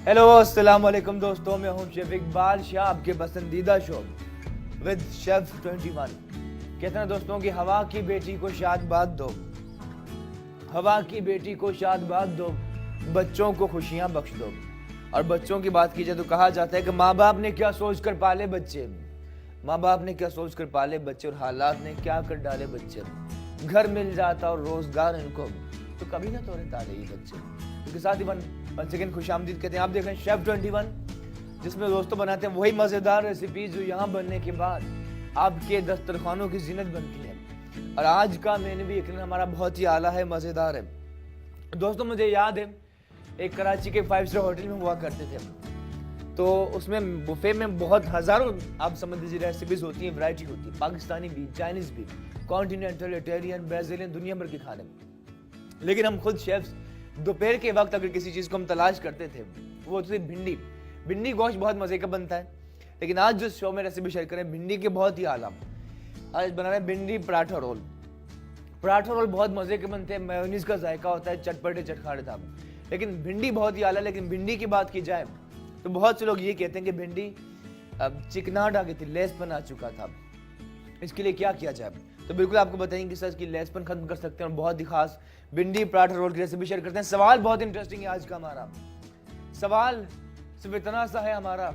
Hello अस्सलाम वालेकुम दोस्तों, मैं हूं शेफ इकबाल शाह, आपके पसंदीदा शो विद शेफ 21। कहते हैं दोस्तों कि हवा की बेटी को शादबाद दो, हवा की बेटी को शादबाद दो, बच्चों को खुशियां बख्श दो। और बच्चों की बात की जाए तो कहा जाता है कि माँ बाप ने क्या सोच कर पाले बच्चे, माँ बाप ने क्या सोच कर पाले बच्चे और हालात ने क्या कर डाले बच्चे। घर मिल जाता और रोजगार इनको तो कभी ना तोड़े ताले ये बच्चे। उनके साथ ही वन सेकेंड खुशामदीद कहते हैं। आप देख रहे हैं शेफ 21, जिसमें दोस्तों बनाते हैं वही मजेदार रेसिपी जो यहाँ बनने के बाद आपके दस्तरखानों की जीनत बनती है। और आज का मेन्यू भी यकीनन हमारा बहुत ही आला है, मजेदार है। दोस्तों मुझे याद है एक कराची के 5 स्टार होटल में हुआ करते थे, तो उसमें बुफे में बहुत हजारों आप समझ लीजिए रेसिपीज होती हैं, वैरायटी होती है, पाकिस्तानी भी, चाइनीज भी, कॉन्टिनेंटल, इटालियन, ब्राजीलियन, दुनिया भर के खाने। लेकिन हम खुद शेफ्स दोपहर के वक्त अगर किसी चीज को हम तलाश करते थे वो होती थी भिंडी। भिंडी गोश्त बहुत मजे का बनता है, लेकिन आज जो शो में रेसिपी शेयर करें भिंडी के बहुत ही आला। आज बना रहे हैं भिंडी पराठा रोल। पराठा रोल बहुत मजे के बनते हैं, मेयोनीज का जायका होता है, चटपटे चटखाड़े था। लेकिन भिंडी बहुत ही आला। लेकिन भिंडी की बात की जाए तो बहुत से लोग ये कहते हैं कि भिंडी चिकनाहट आ गई थी, लेसपन आ चुका था। इसके लिए क्या किया जाए, तो बिल्कुल आपको बताएंगे किस तरह की लेसपन खत्म कर सकते हैं और बहुत ही खास भिंडी पराठा रोल की रेसिपी शेयर करते हैं। सवाल बहुत इंटरेस्टिंग है आज का हमारा। सवाल सिर्फ इतना सा है हमारा,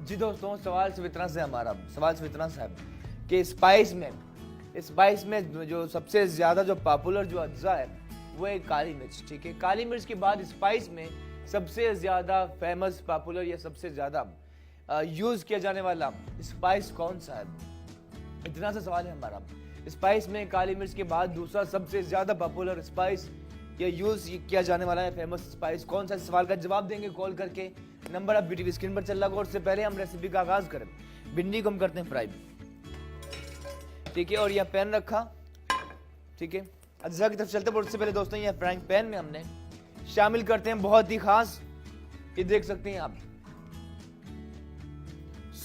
जी दोस्तों, सवाल सिर्फ इतना सा है हमारा। सवाल सिर्फ इतना सा है कि स्पाइस में जो सबसे ज्यादा जो पॉपुलर जो अज्जा है वो है काली मिर्च। ठीक है, काली मिर्च के बाद स्पाइस में सबसे ज्यादा फेमस, पॉपुलर या सबसे ज्यादा यूज किया जाने वाला स्पाइस कौन सा है? इतना सा सवाल है हमारा। स्पाइस में काली मिर्च के बाद दूसरा सबसे ज्यादा पॉपुलर स्पाइस या यूज किया जाने वाला है फेमस स्पाइस कौन सा? सवाल का जवाब देंगे कॉल करके। नंबर अब बीटीवी स्क्रीन पर चल रहा है। और उससे पहले हम रेसिपी का आगाज करें, भिंडी को हम करते हैं फ्राई। ठीक है, और यह पैन रखा। ठीक है, अज्जा की तरफ चलते हैं। उससे पहले दोस्तों यह फ्राइंग पैन में हमने शामिल करते हैं बहुत ही खास, ये देख सकते हैं आप,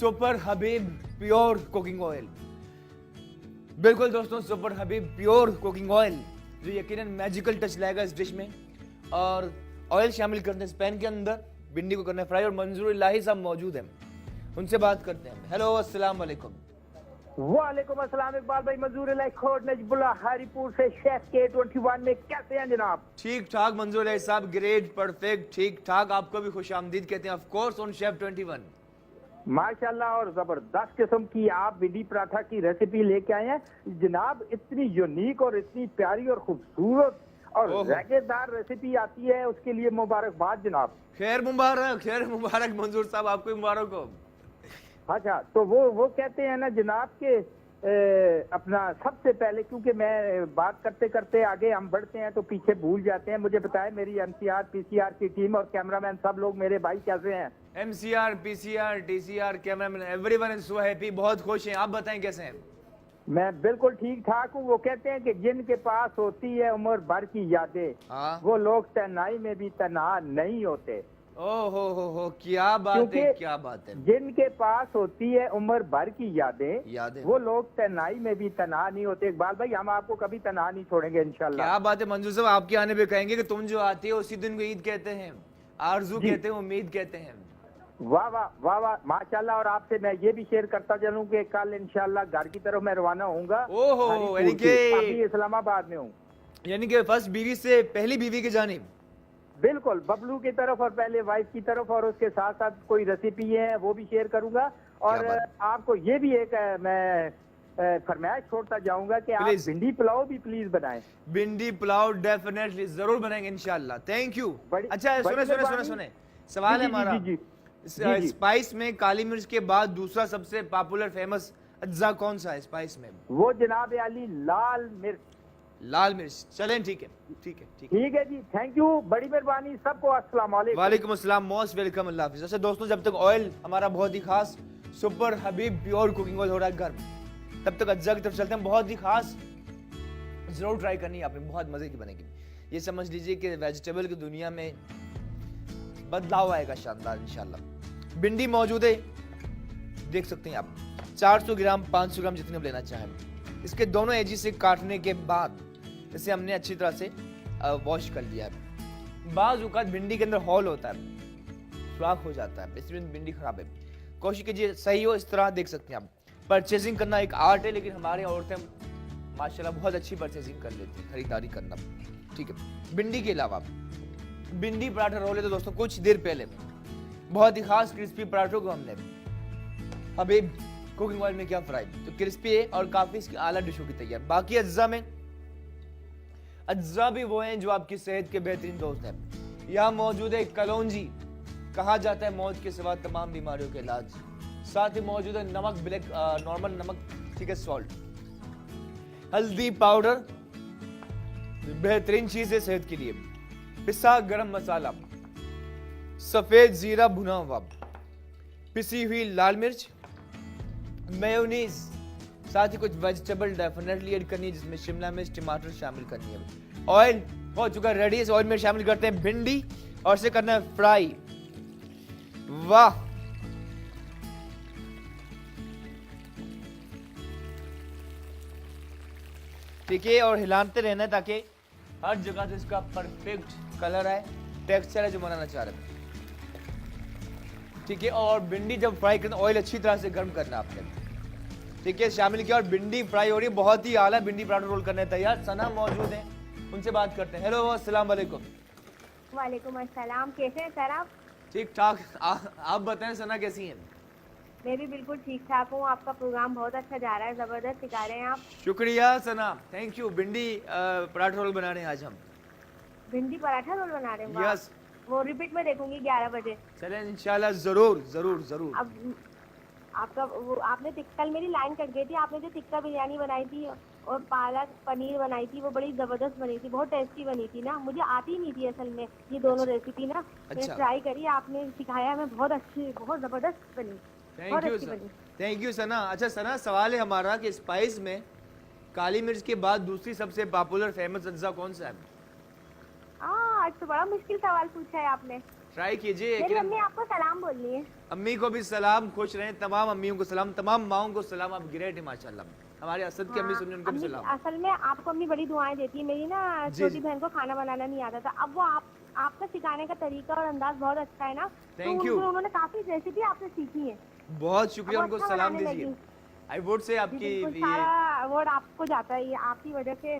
super Habib pure cooking oil. बिल्कुल दोस्तों, super Habib pure cooking oil जो यकीनन मैजिकल टच लाएगा इस डिश में। और ऑयल शामिल करते हैं इस पैन के अंदर। भिंडी को करना है फ्राई और मंजूर इलाही साहब मौजूद हैं, उनसे बात करते हैं। हेलो अस्सलाम वालेकुम। वालेकुम अस्सलाम इकबाल भाई, मंजूर इलाही खोड़ नजबुल्ला हरीपुर से शेफ के 21 में कैसे हैं जनाब? ठीक ठाक मंजूर इलाही साहब, ग्रेट, परफेक्ट, ठीक ठाक। आपको भी खुशामदीद कहते हैं ऑफ कोर्स ऑन शेफ 21। माशाल्लाह, और जबरदस्त किस्म की आप भिंडी पराठा की रेसिपी लेके आए हैं जनाब। इतनी यूनिक और इतनी प्यारी और खूबसूरत और जायकेदार रेसिपी आती है, उसके लिए मुबारकबाद जनाब। खैर मुबारक मंजूर साहब, आपको मुबारक हो। अच्छा, तो वो कहते हैं ना जनाब के अपना सबसे पहले, क्योंकि मैं बात करते करते आगे हम बढ़ते हैं तो पीछे भूल जाते हैं। मुझे बताएं मेरी एमसीआर पीसीआर की टीम और कैमरामैन सब लोग मेरे भाई कैसे हैं? MCR, PCR, TCR, cameraman, everyone is so happy, बहुत खुश हैं। आप बताएं कैसे हैं? मैं बिल्कुल ठीक ठाक हूँ। वो कहते हैं कि जिनके पास होती है उम्र भर की यादें, वो लोग तन्हाई में भी तन्हा नहीं होते। हो, क्या बात है, क्या बात है। जिनके पास होती है उम्र भर की यादें वो लोग तन्हाई में भी तन्हा नहीं होते। इकबाल भाई, हम आपको कभी तन्हा नहीं छोड़ेंगे इंशाल्लाह। क्या बात है मंजूर साहब, आपके आने पे कहेंगे कि तुम जो आती है उसी दिन को ईद कहते हैं, आरजू कहते हैं, उम्मीद कहते हैं। वाह वाह वाह वाह, माशाल्लाह। और आपसे मैं ये भी शेयर करता चलूं कि कल इंशाल्लाह घर की तरफ मैं रवाना होऊंगा। अभी इस्लामाबाद में हूँ, यानी कि फर्स्ट बीवी से पहली बीवी की जानिब। बिल्कुल, बबलू की तरफ और पहले वाइफ की तरफ, और उसके साथ साथ कोई रेसिपी है वो भी शेयर करूंगा। और आपको ये भी एक मैं फरमाइश छोड़ता जाऊंगा कि आप भिंडी पुलाव भी प्लीज बनाएं। भिंडी पुलाव डेफिनेटली जरूर बनाएंगे इंशाल्लाह। Thank you. अच्छा सुने सवाल है हमारा, स्पाइस में काली मिर्च के बाद दूसरा सबसे पॉपुलर फेमस अज्जा कौन सा है स्पाइस में? वो जनाब अली लाल मिर्च। लाल मिर्च, चलें, ठीक है जी, थैंक यू, बड़ी मेहरबानी, सबको अस्सलाम वालेकुम। वालेकुम अस्सलाम, मोस्ट वेलकम, अल्लाह हाफिज़। अच्छा दोस्तों, जब तक ऑयल हमारा बहुत ही खास super Habib pure cooking oil हो रहा है घर में, तब तक अज्जा की तरफ चलते हैं। बहुत ही खास जरूर ट्राई करनी है आपने, बहुत मजे की बनेगी। ये समझ लीजिए कि वेजिटेबल की दुनिया में बदलाव आएगा शानदार इंशाल्लाह। भिंडी मौजूद है, देख सकते हैं आप, 400 ग्राम 500 ग्राम जितने लेना चाहें। इसके दोनों एजिस से काटने के बाद इसे हमने अच्छी तरह से वॉश कर लिया है। बाज़ औक़ात भिंडी के अंदर हॉल होता है, सुराख हो जाता है, इसमें भिंडी खराब है। कोशिश कीजिए सही हो, इस तरह देख सकते हैं आप। परचेजिंग करना एक आर्ट है, लेकिन हमारी औरतें माशाल्लाह बहुत अच्छी परचेजिंग कर लेती हैं, खरीदारी करना। ठीक है, भिंडी के अलावा भिंडी पराठा रोल है। तो दोस्तों कुछ देर पहले बहुत ही खास क्रिस्पी पराठों को हमने हबीब कुकिंग ऑयल में किया फ्राई, तो क्रिस्पी है और काफी इसकी आला डिशों की तैयार। बाकी अज्जा भी वो हैं जो आपकी सेहत के बेहतरीन दोस्त हैं। यहाँ मौजूद है कलौंजी, कहा जाता है मौत के सिवा तमाम बीमारियों के इलाज। साथ ही मौजूद है नमक, ब्लैक नॉर्मल नमक, ठीक है, सॉल्ट, हल्दी पाउडर, बेहतरीन चीज है सेहत के लिए। पिसा गरम मसाला, सफेद जीरा भुना हुआ, पिसी हुई लाल मिर्च, मेयोनीज, साथ ही कुछ वेजिटेबल डेफिनेटली ऐड करनी है, जिसमें शिमला मिर्च, टमाटर शामिल करनी है। ऑयल हो चुका रेडी है, ऑयल में शामिल करते हैं भिंडी और इसे करना है फ्राई। वाह, ठीक है, और हिलाते रहना है ताकि हर जगह से इसका परफेक्ट कलर आए, टेक्सचर है जो बनाना चाह रहे हैं। ठीक है, और भिंडी जब फ्राई करना, ऑयल अच्छी तरह से गर्म करना आपने, ठीक है, शामिल किया और भिंडी फ्राई हो रही है। बहुत ही आला भिंडी पराठा रोल करने तैयार। सना मौजूद है, उनसे बात करते हैं। हेलो, अस्सलाम वालेकुम। वालेकुम अस्सलाम, कैसे हैं सर आप? ठीक ठाक, आप बताएं सना कैसी हैं? मैं भी बिल्कुल ठीक ठाक हूँ। आपका प्रोग्राम बहुत अच्छा जा रहा है, जबरदस्त सिखा रहे हैं आप। शुक्रिया सना, थैंक यू। भिंडी पराठा रोल बना रहे हैं आज हम। भिंडी पराठा रोल बना रहे हैं? वाह। यस, वो रिपीट में देखूंगी 11 बजे। चलें इंशाल्लाह, जरूर जरूर जरूर। अब आपका वो आपने कल मेरी लाइन कट गई थी। आपने जो टिक्का बिरयानी बनाई थी और पालक पनीर बनाई थी, वो बड़ी जबरदस्त बनी थी, बहुत टेस्टी बनी थी ना। मुझे आती नहीं थी असल में ये दोनों रेसिपी ना। मैंने ट्राई करी, आपने सिखाया, मैं बहुत अच्छी, बहुत जबरदस्त बनी, बहुत अच्छी बनी। थैंक यू सना। अच्छा सना, सवाल है हमारा कि स्पाइस में काली मिर्च के बाद दूसरी सबसे पॉपुलर फेमस अज्जा कौन सा है? आज तो बड़ा मुश्किल सवाल पूछा है आपने। ट्राई कीजिए। मेरी अम्मी आपको सलाम बोलनी है। अम्मी को भी सलाम, खुश रहें। तमाम अम्मियों को सलाम, तमाम माओं को सलाम। आप ग्रेट है माशाल्लाह। हमारे असद की अम्मी सुनिए, उनको भी सलाम। असल में आपको अम्मी बड़ी दुआएं देती है। मेरी ना छोटी बहन को खाना बनाना नहीं आता था, अब वो आपका सिखाने का तरीका और अंदाज बहुत अच्छा है ना। Thank you. उन्होंने काफी रेसिपी आपसे सीखी है। बहुत शुक्रिया, उनको अच्छा सलाम दीजिए। आई वुड से आपकी सारा अवार्ड आपको जाता है, ये आपकी वजह से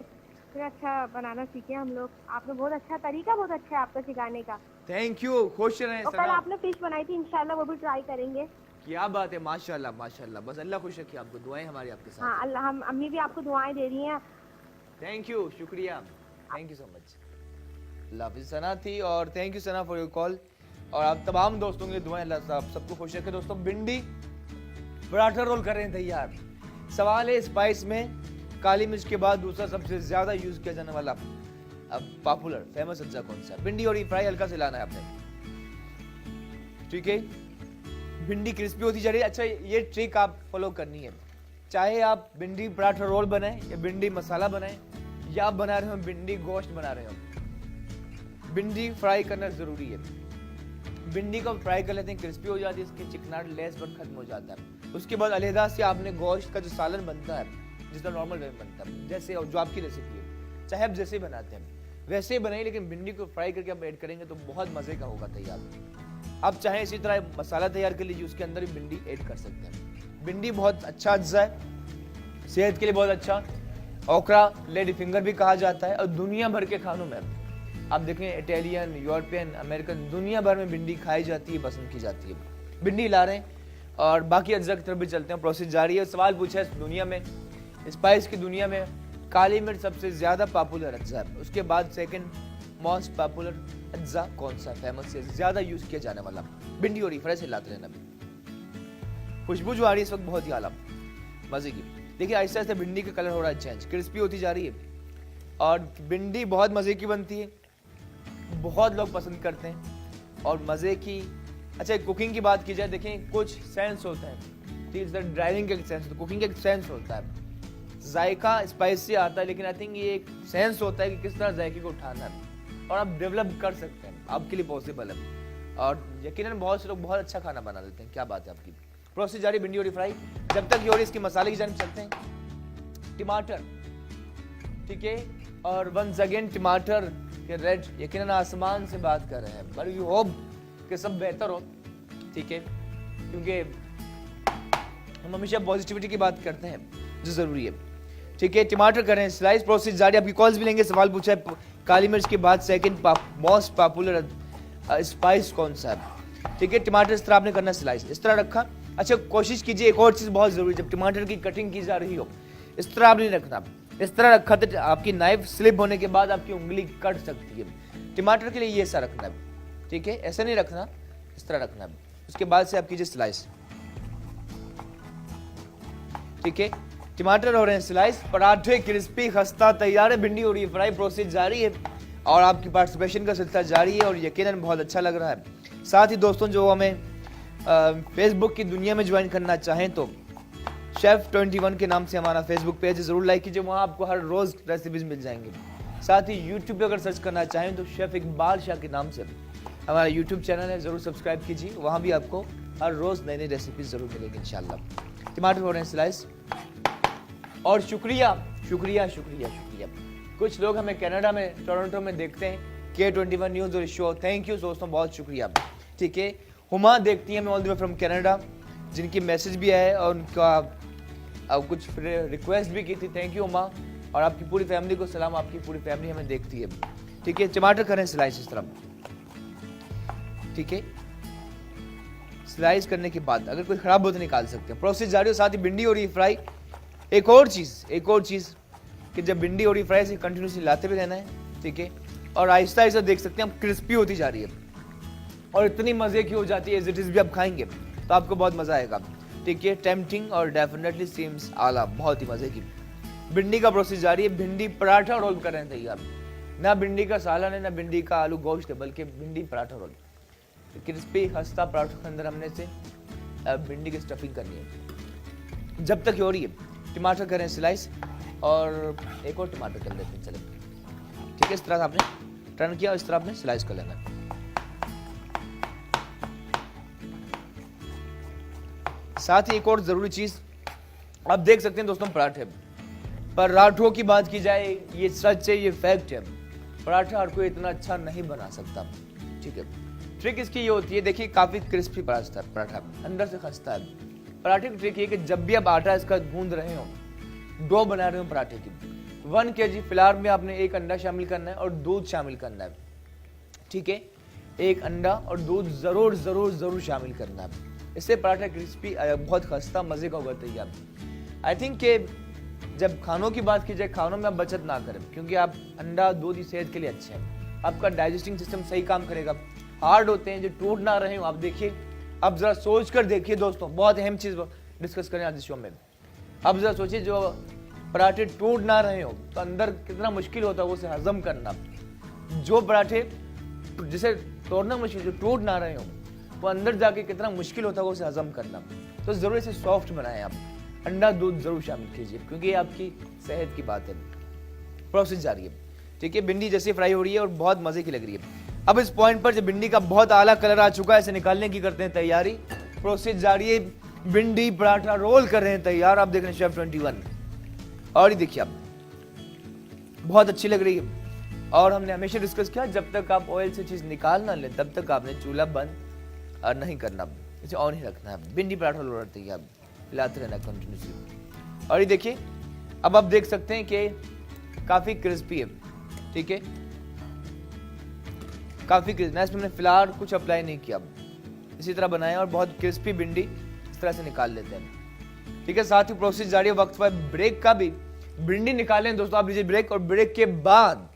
फिर अच्छा बनाना सीखे हम लोग। आपने बहुत अच्छा तरीका, बहुत अच्छा है आपका सिखाने का। थैंक यू, खुश रहें। और कल आपने फिश बनाई थी, इंशाल्लाह वो भी ट्राई करेंगे। क्या बात है, माशाल्लाह माशाल्लाह। बस अल्लाह खुश रखे आपको, दुआएं हमारी आपके साथ। हाँ अल्लाह, हम अम्मी भी आपको दुआएं दे रही हैं। थैंक यू, शुक्रिया, थैंक यू सो मच। अल्लाह हाफिज़। सना थी और thank you Sana for your call. और आप तमाम दोस्तों के लिए दुआएं, अल्लाह साहब सबको खुश रखे। दोस्तों भिंडी पराठा रोल कर रहे हैं तैयार। सवाल है स्पाइस में काली मिर्च के बाद दूसरा सबसे ज्यादा यूज किया जाने वाला अब पॉपुलर फेमस अज्जा कौन सा? भिंडी और ये फ्राई हल्का से लाना है आपने, ठीक है। भिंडी क्रिस्पी होती जा रही है। अच्छा, ये ट्रिक आप फॉलो करनी है, चाहे आप भिंडी पराठा रोल बनाए या भिंडी मसाला बनाए या आप बना रहे हो भिंडी गोश्त बना रहे हो, भिंडी फ्राई करना जरूरी है। भिंडी को फ्राई कर लेते हैं, क्रिस्पी हो जाती है, इसकी चिकनाहट लेसपन खत्म हो जाता है। उसके बाद अलहदा से आपने गोश्त का जो सालन बनता है, जितना नॉर्मल वे में बनता है, जैसे जो आपकी रेसिपी है, चाहे आप जैसे बनाते हैं वैसे ही बनाइए, लेकिन भिंडी को फ्राई करके आप ऐड करेंगे तो बहुत मजे का होगा तैयार। आप चाहे इसी तरह मसाला तैयार कर लीजिए, उसके अंदर भी भिंडी ऐड कर सकते हैं। भिंडी बहुत अच्छा अज्जा है, सेहत के लिए बहुत अच्छा। ओकरा लेडी फिंगर भी कहा जाता है। और दुनिया भर के खानों में आप देखें, इटालियन, यूरोपियन, अमेरिकन, दुनिया भर में भिंडी खाई जाती है, पसंद की जाती है। भिंडी ला रहे हैं और बाकी अज्जा की तरफ भी चलते हैं, प्रोसेस जारी है। सवाल पूछा है दुनिया में, स्पाइस की दुनिया में काली मिर्च सबसे ज्यादा पॉपुलर अज्जा है, उसके बाद सेकंड मोस्ट पॉपुलर अज्जा कौन सा, फेमस से ज्यादा यूज किया जाने वाला? भिंडी और फ्राई से लाते रहना। भी खुशबू जो आ रही है इस वक्त बहुत ही आला मजे की। देखिए आहिस्ते आहिस्ते भिंडी का कलर हो रहा है चेंज, क्रिस्पी होती जा रही है और भिंडी बहुत मजे की बनती है, बहुत लोग पसंद करते हैं और मजे की। अच्छा, कुकिंग की बात की जाए, देखें कुछ सेंस होता है, ठीक है, ड्राइविंग का एक सेंस होता है, कुकिंग का एक सेंस होता है, जायका स्पाइस से आता है, लेकिन आई थिंक ये एक सेंस होता है कि किस तरह जायके को उठाना है और आप डेवलप कर सकते हैं, आपके लिए पॉसिबल है। और यकीनन बहुत से लोग बहुत अच्छा खाना बना लेते हैं। क्या बात है आपकी। प्रोसेस जारी, भिंडी और फ्राई। जब तक ये और इसकी मसाले की जानिब चलते हैं, टमाटर, ठीक है, और वंस अगेन टमाटर के रेड यकीनन आसमान से बात कर रहे हैं, बट यू होप कि सब बेहतर हो, ठीक है, क्योंकि हम हमेशा पॉजिटिविटी की बात करते हैं जो जरूरी है, ठीक है। टमाटर करें स्लाइस, प्रोसेस जारी। आपकी कॉल्स भी लेंगे। सवाल पूछा है काली मिर्च के बाद सेकंड मोस्ट पॉपुलर स्पाइस कौन सा है, ठीक है। टमाटर इस तरह आपने करना, स्लाइस इस तरह रखा। अच्छा, कोशिश कीजिए, एक और चीज़ बहुत ज़रूरी है, जब टमाटर की कटिंग की जा रही हो इस तरह आप नहीं रखना। इस तरह रखा तो आपकी नाइफ स्लिप होने के बाद आपकी उंगली कट सकती है। टमाटर के लिए ये ऐसा रखना है, ठीक है, ऐसा नहीं रखना, इस तरह रखना है। उसके बाद से आप कीजिए स्लाइस, ठीक है। टमाटर हो रहे हैं स्लाइस, पराठे क्रिस्पी खस्ता तैयार है, भिंडी हो रही है फ्राई, प्रोसेस जारी है और आपकी पार्टिसिपेशन का सिलसिला जारी है और यकीनन बहुत अच्छा लग रहा है। साथ ही दोस्तों, जो हमें फेसबुक की दुनिया में ज्वाइन करना चाहें तो शेफ 21 के नाम से हमारा फेसबुक पेज जरूर लाइक कीजिए, वहाँ आपको हर रोज़ रेसिपीज मिल जाएंगी। साथ ही यूट्यूब पे अगर सर्च करना चाहें तो शेफ इकबाल शाह के नाम से हमारा यूट्यूब चैनल है, ज़रूर सब्सक्राइब कीजिए, वहाँ भी आपको हर रोज़ नई नई रेसिपीज ज़रूर मिलेंगी इंशाल्लाह। टमाटर हो रहे हैं स्लाइस और शुक्रिया शुक्रिया शुक्रिया शुक्रिया। कुछ लोग हमें कनाडा में टोरंटो में देखते हैं, K21 न्यूज़ और शो, थैंक यू दोस्तों, बहुत शुक्रिया, ठीक है। हुमा देखती हैं मैं all the way from Canada, जिनकी मैसेज भी आए और उनका कुछ रिक्वेस्ट भी की थी, थैंक यू हुमा। और आपकी पूरी फैमिली को सलाम, आपकी पूरी फैमिली हमें देखती है, ठीक है। टमाटर करें स्लाइस इस तरह, ठीक है। स्लाइस करने के बाद अगर कोई खराब हो तो निकाल सकते हैं। प्रोसेस जारी हो, साथ ही भिंडी हो रही है फ्राई। एक और चीज़ कि जब भिंडी हो रही फ्राई से कंटिन्यूसली लाते भी रहना है, ठीक है। और आहिस्ता आहिस्ता देख सकते हैं हम क्रिस्पी होती जा रही है और इतनी मज़े की हो जाती है, एज इट इज़ भी आप खाएंगे तो आपको बहुत मज़ा आएगा, ठीक है। टेम्पटिंग और डेफिनेटली सीम्स आला, बहुत ही मज़े की। भिंडी का प्रोसेस जारी है, भिंडी पराठा रोल कर रहे हैं तैयार, ना भिंडी का सालन है ना भिंडी का आलू गोश्त है, बल्कि भिंडी पराठा रोल, क्रिस्पी खस्ता पराठों के अंदर हमने से भिंडी की स्टफिंग करनी है। जब तक हो रही है टमाटर करें स्लाइस और एक और टमाटर कर लेते हैं, चले, ठीक है। इस तरह आपने टर्न किया, इस तरह आपने स्लाइस कर लेना। साथ ही एक और जरूरी चीज आप देख सकते हैं दोस्तों, पराठों की बात की जाए, ये सच है, ये फैक्ट है, पराठा हर कोई इतना अच्छा नहीं बना सकता, ठीक है। ट्रिक इसकी ये होती है, देखिए काफी क्रिस्पी पराठा अंदर से खस्ता है। पराठे की ट्रिक ये कि जब भी आप आटा इसका गूंद रहे हो, डो बना रहे हो पराठे की, 1 kg फिलहाल में आपने एक अंडा शामिल करना है और दूध शामिल करना है, ठीक है। एक अंडा और दूध जरूर जरूर जरूर शामिल करना है, इससे पराठा क्रिस्पी बहुत खस्ता मजे का होगा तैयार। आई थिंक कि जब खानों की बात की जाए, खानों में आप बचत ना करें, क्योंकि आप अंडा दूध ही सेहत के लिए अच्छे हैं, आपका डाइजेस्टिंग सिस्टम सही काम करेगा। हार्ड होते हैं जो टूट ना रहे हो, आप देखिए, अब जरा सोच कर देखिए दोस्तों, बहुत अहम चीज डिस्कस करें आज इस शो में। अब जरा सोचिए, जो पराठे टूट ना रहे हो तो अंदर कितना मुश्किल होता है उसे हजम करना। जो पराठे जिसे तोड़ना मुश्किल, जो टूट ना रहे हो वो अंदर जाके कितना मुश्किल होता है उसे हजम करना। तो जरूर से सॉफ्ट बनाएं आप, अंडा दूध जरूर शामिल कीजिए, क्योंकि ये आपकी सेहत की बात है। प्रोसेस जारी है, ठीक है। भिंडी जैसे फ्राई हो रही है और बहुत मजे की लग रही है। अब इस पॉइंट पर जब भिंडी का बहुत आला कलर आ चुका है, इसे निकालने की करते हैं तैयारी। प्रोसेस जारी है, भिंडी पराठा रोल कर रहे हैं तैयार, आप देख रहे हैं शेफ 21। और ये देखिए आप, बहुत अच्छी लग रही है। और हमने हमेशा डिस्कस किया, जब तक आप ऑयल से चीज निकाल ना लें तब तक आपने चूल्हा बंद नहीं करना, इसे ऑन ही रखना है। भिंडी पराठा रोल तैयार, हिलाते रहना कंटिन्यूसली। और ये देखिए, अब आप देख सकते हैं कि काफी क्रिस्पी है, ठीक है, काफी क्रिस्पी। इसमें हमने फिलहाल कुछ अप्लाई नहीं किया, इसी तरह बनाया और बहुत क्रिस्पी भिंडी इस तरह से निकाल लेते हैं, ठीक है। साथ ही प्रोसेस जारी है, वक्त पर ब्रेक का भी। भिंडी निकालें दोस्तों, आप लीजिए ब्रेक, और ब्रेक के बाद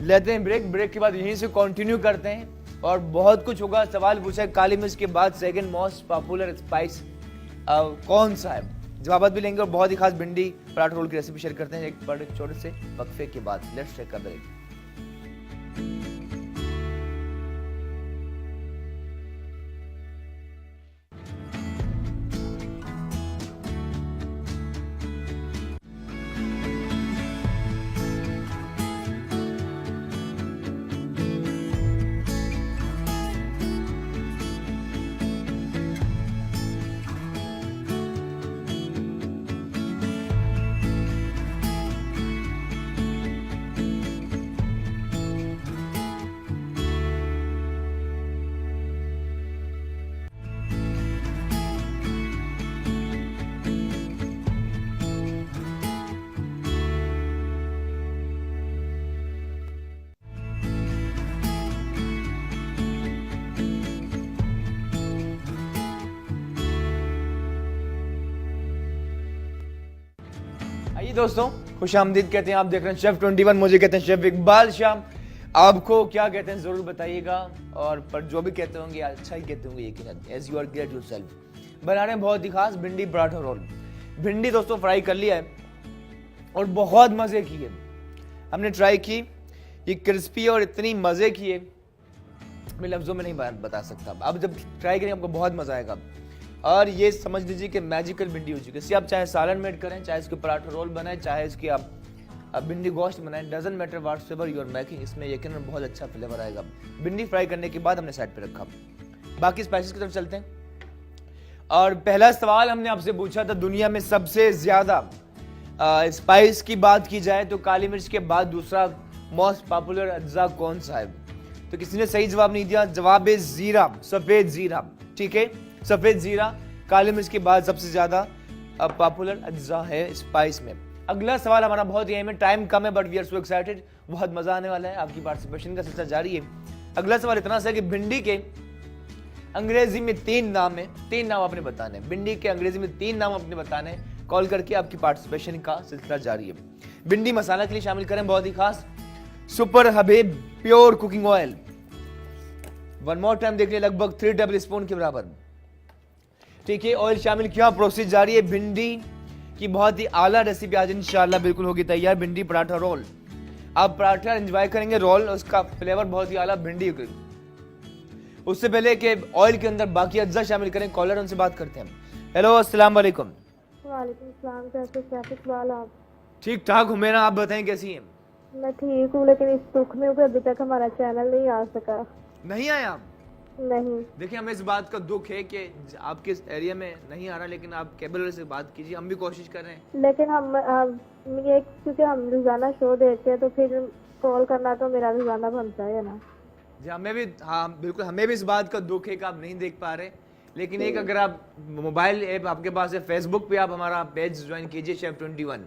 लेते हैं ब्रेक के बाद यहीं से कंटिन्यू करते हैं और बहुत कुछ होगा। सवाल पूछा है काली मिर्च के बाद सेकंड मोस्ट पॉपुलर स्पाइस कौन सा है, जवाब भी लेंगे और बहुत ही खास भिंडी पराठा रोल की रेसिपी शेयर करते हैं एक बड़े छोटे से वक्फे के बाद। Let's take a break. दोस्तों, खुश आमदीद कहते हैं। आप देख रहे हैं शेफ 21, मुझे कहते हैं शेफ इकबाल शाह। आपको क्या कहते हैं जरूर बताइएगा, और पर जो भी कहते होंगे अच्छा ही कहते होंगे यकीनन, as you are great yourself. बना रहे हैं बहुत ही खास भिंडी पराठा रोल। भिंडी दोस्तों फ्राई कर लिया है और बहुत मजे की है, हमने ट्राई की, ये क्रिस्पी और इतनी मजे की है मैं लफ्जों में नहीं बता सकता। अब जब ट्राई करेंगे आपको बहुत मजा आएगा। और ये समझ लीजिए कि मैजिकल भिंडी हो चुकी है। इससे आप चाहे सालन मेड करें, चाहे इसके पराठा रोल बनाएं, चाहे इसके आप भिंडी गोश्त बनाएं, doesn't matter whatever you are making, इसमें यकीनन बहुत अच्छा फ्लेवर आएगा। भिंडी फ्राई करने के बाद हमने साइड पे रखा। बाकी स्पाइसेस की तरफ चलते हैं। और पहला सवाल हमने आपसे पूछा था, दुनिया में सबसे ज्यादा स्पाइस की बात की जाए तो काली मिर्च के बाद दूसरा मोस्ट पॉपुलर अज्जा कौन सा है? तो किसी ने सही जवाब नहीं दिया। जवाब है जीरा, सफेद जीरा। ठीक है, सफेद जीरा काली मिर्च के बाद सबसे ज्यादा पॉपुलर अज्जा है स्पाइस में। अगला सवाल हमारा बहुत ही अहम है, टाइम कम है but we are so excited, बहुत मजा आने वाला है। आपकी पार्टिसिपेशन का सिलसिला जारी है। अगला सवाल इतना सा है कि भिंडी के अंग्रेजी में 3 नाम है, 3 नाम आपने बताने। भिंडी के अंग्रेजी में 3 नाम आपने बताने। कॉल करके आपकी पार्टिसिपेशन का सिलसिला जारी है। भिंडी मसाला के लिए शामिल करें बहुत ही खास super Habib pure cooking oil. One more time देख लिया, लगभग 3 टेबल स्पून के बराबर। ठीक है, ऑयल शामिल किया, प्रोसेस जारी है। भिंडी की बहुत ही आला रेसिपी आज इंशाल्लाह बिल्कुल होगी तैयार, भिंडी पराठा रोल। आप पराठा एंजॉय करेंगे, रोल उसका फ्लेवर बहुत ही आला भिंडी। उससे पहले कि ऑयल के अंदर बाकी अज्जा शामिल करें, कॉलर उनसे बात करते हैं। हेलो, अस्सलाम वालेकुम। वालेकुम सलाम। कैसे शेफ इकबाल आप? ठीक ठाक हूँ मेरा, आप बताएं कैसी हैं? मैं ठीक हूँ, लेकिन इस दुख में हूँ कि अभी तक हमारा चैनल नहीं आ सका। नहीं आया आप? नहीं। देखिए, हमें इस बात का दुख है कि आपके इस एरिया में नहीं आ रहा, लेकिन आप केबल से बात कीजिए, हम भी कोशिश कर रहे हैं। लेकिन हम ये क्योंकि हम रोजाना शो देखते हैं तो फिर कॉल करना तो मेरा रोजाना बनता है ना जी। हमें भी, हाँ बिल्कुल, हमें भी इस बात का दुख है कि आप नहीं देख पा रहे। लेकिन एक अगर आप मोबाइल ऐप आपके पास है, फेसबुक पे आप हमारा पेज ज्वाइन कीजिए शेफ 21,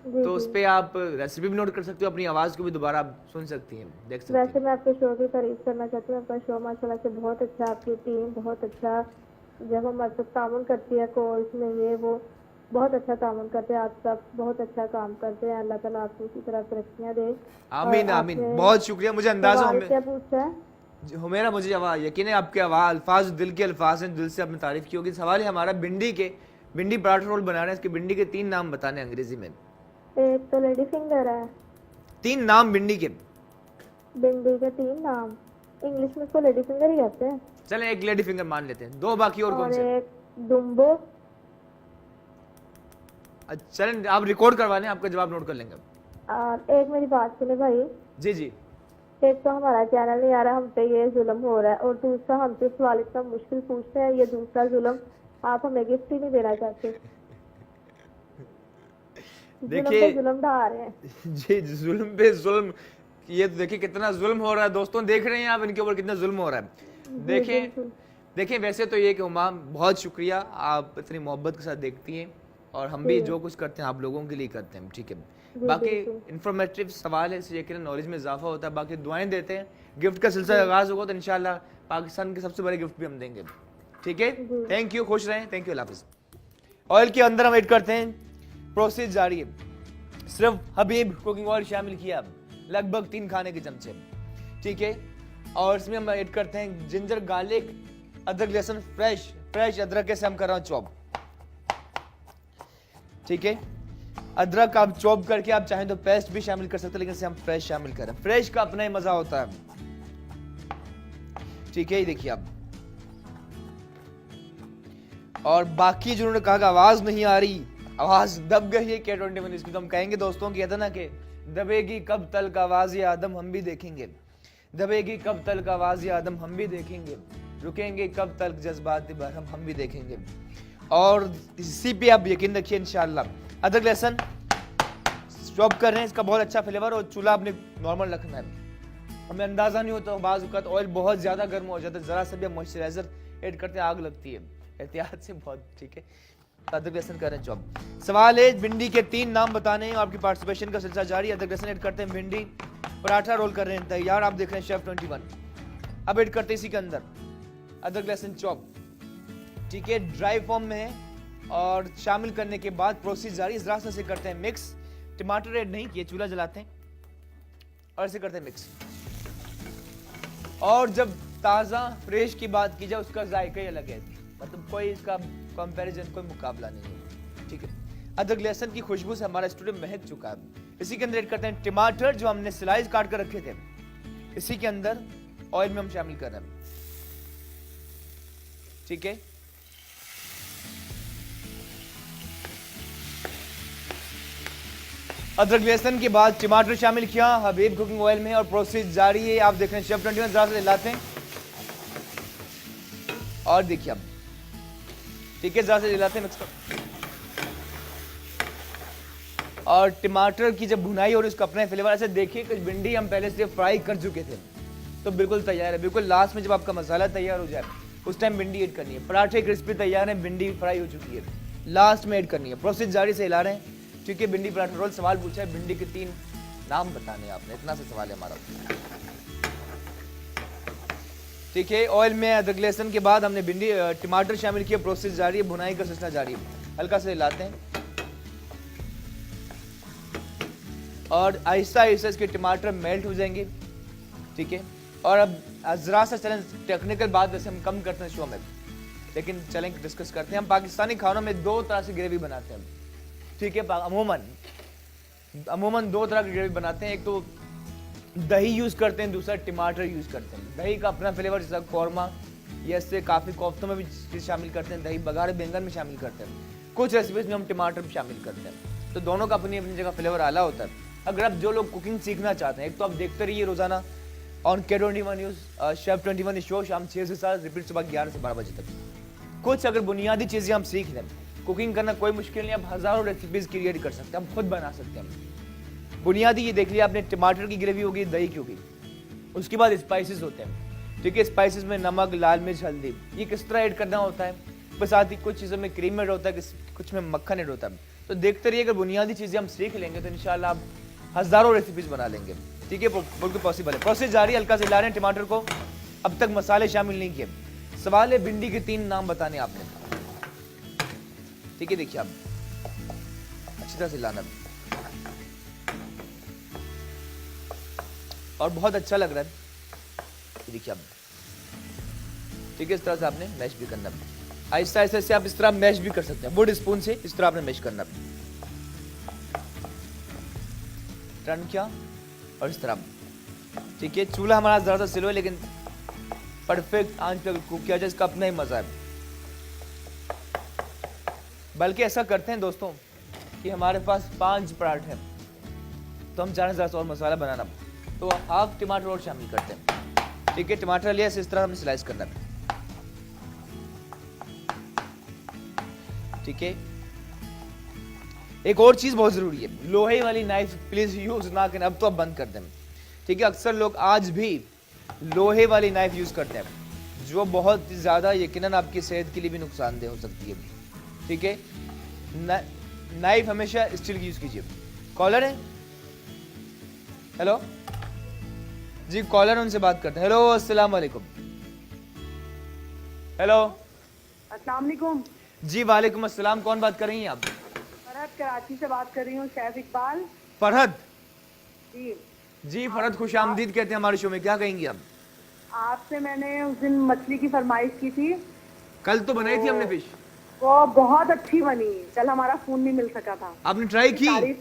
तो उस पे आप रेसिपी भी नोट कर सकते हो, अपनी आवाज को भी दोबारा आप सुन सकती हैं, देख सकती हैं। वैसे मैं आपके शो की तारीफ करना चाहती हूँ। आपका शो माशाल्लाह से बहुत अच्छा, आपकी टीम बहुत अच्छा, जब हम आपसे तामुन करती है कॉल्स में, ये वो बहुत अच्छा तामुन करते हैं। आप सब बहुत अच्छा काम करते हैं। अल्लाह ताला आपको इसी तरह तरक्कियां दे। आमीन आमीन, बहुत शुक्रिया। मुझे अंदाजा है क्या पूछा है हुमैरा, मुझे यकीन है आपके अल्फाज दिल के अल्फाज हैं, दिल से आपने तारीफ की होगी। सवाल है हमारा, भिंडी पराठा रोल बना रहे हैं, इसके भिंडी के 3 नाम बताने अंग्रेजी में। एक तो लेडी फिंगर है। 3 नाम भिंडी के। भिंडी के 3 नाम, इंग्लिश में इसको लेडी फिंगर ही कहते हैं। चले एक लेडी फिंगर मान लेते हैं, 2 बाकी और कौन से? एक दुम्बो। अच्छा चलें, आप रिकॉर्ड करवा लें, आपका जवाब नोट कर लेंगे। और एक मेरी बात सुने भाई। जी जी। एक तो हमारा चैनल नहीं आ रहा, हम पे ये जुल्म हो रहा है, और दूसरा हमसे सवाल इतना मुश्किल पूछते हैं, ये दूसरा जुल्म, आप हमें गिफ्ट ही नहीं देना चाहते। देखिए जुल्म ढा रहे हैं जी, जुल्म पे जुल्म, ये तो देखिए कितना जुल्म हो रहा है दोस्तों, देख रहे हैं आप इनके ऊपर कितना जुल्म हो रहा है। देखें वैसे तो ये कि उमाम बहुत शुक्रिया, आप इतनी मोहब्बत के साथ देखती हैं, और हम भी जो कुछ करते हैं आप लोगों के लिए करते हैं। ठीक है, बाकी इंफॉर्मेटिव सवाल है, इससे यकीनन नॉलेज में इजाफा होता है। बाकी दुआएं देते हैं, गिफ्ट का सिलसिला आगाज होगा तो इंशाल्लाह पाकिस्तान के सबसे बड़े गिफ्ट भी हम देंगे। ठीक है, थैंक यू, खुश रहें, थैंक यू, अल्लाह हाफिज़। ऑयल के अंदर हम ऐड करते हैं, प्रोसेस जारी है। सिर्फ हबीब कुकिंग ऑयल शामिल किया, लगभग 3 खाने के चमचे। ठीक है, और इसमें हम ऐड करते हैं जिंजर गार्लिक, अदरक लहसुन, फ्रेश अदरक के से हम कर रहे हैं चॉप। ठीक है, अदरक आप चॉप करके आप चाहें तो पेस्ट भी शामिल कर सकते हैं, लेकिन इसे हम फ्रेश शामिल करें। फ्रेश का अपना ही मजा होता है। ठीक है, देखिए आप, और बाकी जिन्होंने कहा कि आवाज नहीं आ रही, आवाज दब गई है K21 इसकी, तो हम कहेंगे दोस्तों की कहते ना कि दबेगी कब तलक आवाज़ आदम हम भी देखेंगे, दबेगी कब तलक आवाज़ आदम हम भी देखेंगे, रुकेंगे कब तलक जज्बात बरहम हम भी देखेंगे। और इसी पे आप यकीन रखिए इंशाल्लाह। अदरक लहसुन चॉप कर रहे हैं, इसका बहुत अच्छा फ्लेवर, और चूल्हा आपने नॉर्मल रखना है। हमें अंदाजा नहीं होता, बाज़ औक़ात ऑयल बहुत ज़्यादा गर्म हो जाता है, ज़रा सा भी मॉइस्चराइजर ऐड करते आग लगती है, एहतियात से बहुत। ठीक है, अदरक लहसुन करें चॉप। सवाल है भिंडी के 3 नाम बताने हैं, आपकी पार्टिसिपेशन का सिलसिला जारी। अदरक लहसुन ऐड करते हैं, भिंडी पराठा रोल कर रहे हैं तैयार, आप देख रहे हैं शेफ 21। अब ऐड करते हैं इसी के अंदर अदरक लहसुन चॉप। ठीक है, ड्राई फॉर्म में है, और शामिल करने के बाद प्रोसेस जारी, जरा सा से करते हैं मिक्स। टमाटर ऐड नहीं किए, चूल्हा जलाते हैं और ऐसे करते हैं मिक्स। और जब ताज़ा फ्रेश की बात की जाए उसका जायका ही अलग है, मतलब कोई इसका कंपैरिजन, कोई मुकाबला नहीं है। ठीक है, अदरक लहसुन की खुशबू से हमारा स्टूडियो महक चुका है। इसी के अंदर ऐड करते हैं टमाटर जो हमने स्लाइस काट कर रखे थे, इसी के अंदर ऑयल में हम शामिल कर रहे हैं। ठीक है, अदरक लहसुन के बाद टमाटर शामिल किया हबीब कुकिंग ऑयल में और प्रोसेस जारी है। आप देख रहे हैं शेफ 21 जरा से हिलाते हैं और देखिए अब, ठीक है, जरा से हिलाते हैं मिक्स कर। और टमाटर की जब भुनाई और उसका अपना फ्लेवर, ऐसे देखिए कि भिंडी हम पहले से फ्राई कर चुके थे तो बिल्कुल तैयार है। बिल्कुल लास्ट में जब आपका मसाला तैयार हो जाए उस टाइम भिंडी ऐड करनी है। पराठे क्रिस्पी तैयार है, भिंडी फ्राई हो चुकी है, लास्ट में ऐड करनी है। प्रोसेस जारी से हिला रहे हैं क्योंकि भिंडी पराठा रोल सवाल पूछा है, भिंडी के 3 नाम बताने आपने, इतना सा सवाल है हमारा। ठीक है, ऑयल में अदरक लहसुन के बाद हमने भिंडी टमाटर शामिल किया। प्रोसेस जारी है, भुनाई का सिलसिला जारी है। हल्का से हिलाते हैं और आहिस्ता आहिस्ता इसके टमाटर मेल्ट हो जाएंगे। ठीक है, और अब जरा सा चलें टेक्निकल बात वैसे हम कम करते हैं शो में, लेकिन चलें डिस्कस करते हैं। हम पाकिस्तानी खानों में 2 तरह से ग्रेवी बनाते हैं। ठीक है, अमूमन 2 तरह की ग्रेवी बनाते हैं। एक तो दही यूज करते हैं, दूसरा टमाटर यूज करते हैं। दही का अपना फ्लेवर, जैसा कौरमा या इससे काफी कोफ्तों में भी चीज शामिल करते हैं, दही बघारे बैंगन में शामिल करते हैं, कुछ रेसिपीज में हम टमाटर भी शामिल करते हैं। तो दोनों का अपनी अपनी जगह फ्लेवर आला होता है। अगर आप जो लोग कुकिंग सीखना चाहते हैं, एक तो आप देखते रहिए रोजाना on K21 news chef 21 show, शाम 6 से 7, रिपीट सुबह 11 से 12 बजे तक। कुछ अगर बुनियादी चीजें हम सीख लें, कुकिंग करना कोई मुश्किल नहीं, आप हजारों रेसिपीज क्रिएट कर सकते हैं, हम खुद बना सकते हैं। बुनियादी ये देख लिया आपने, टमाटर की ग्रेवी होगी, दही की होगी, उसके बाद स्पाइसेस होते हैं। ठीक है, स्पाइसेस में नमक, लाल मिर्च, हल्दी, ये किस तरह ऐड करना होता है। बस साथ ही कुछ चीज़ों में क्रीम ऐड होता है, कुछ में मक्खन ऐड होता है। तो देखते रहिए, अगर बुनियादी चीज़ें हम सीख लेंगे तो इंशाल्लाह आप हजारों रेसिपीज बना लेंगे। ठीक है, बिल्कुल पॉसिबल है। प्रोसेस जारी, हल्का से हिला रहे हैं टमाटर को, अब तक मसाले शामिल नहीं किए। सवाल है भिंडी के 3 नाम बताने आपने। ठीक है, देखिए आप अच्छी तरह से हिलाना और बहुत अच्छा लग रहा है। देखिए आप, ठीक है, इस तरह से आपने मैश भी करना। आहिस्ता आहिस्ता से आप इस तरह मैश भी कर सकते हैं, वुड स्पून से इस तरह आपने मैश करना। टर्न किया और इस तरह। ठीक है, चूल्हा हमारा जरा सा स्लो है लेकिन परफेक्ट आंच पे कुक किया जाए, इसका अपना ही मजा है। बल्कि ऐसा करते हैं दोस्तों कि हमारे पास 5 पराठे हैं तो हम चाहें ज़रा सा और मसाला बनाना, तो हाफ टमाटर और शामिल करते हैं। ठीक है, टमाटर लिया, इस तरह हमें स्लाइस करना है। ठीक है, एक और चीज बहुत जरूरी है, लोहे वाली नाइफ प्लीज यूज ना करें, अब तो आप बंद कर दें। ठीक है, अक्सर लोग आज भी लोहे वाली नाइफ यूज करते हैं जो बहुत ज्यादा यकीनन आपकी सेहत के लिए भी नुकसानदेह हो सकती है। ठीक है, नाइफ हमेशा स्टील की यूज कीजिए। कॉलर है, हेलो जी, कॉलर उनसे बात करते हैं। हेलो, अस्सलाम वालेकुम। हेलो, अस्सलाम वालेकुम जी वालेकुम अस्सलाम, कौन बात कर रही हैं आप? फरहद कराची से बात कर रही हूँ। शेफ इकबाल फरहद जी। जी, फरहद खुश आमदीद कहते हैं हमारे शो में, क्या कहेंगी आप? आपसे मैंने उस दिन मछली की फरमाइश की थी, कल तो बनाई थी हमने फिश, वो बहुत अच्छी बनी। कल हमारा फोन नहीं मिल सका था, आपने ट्राई की? तारीफ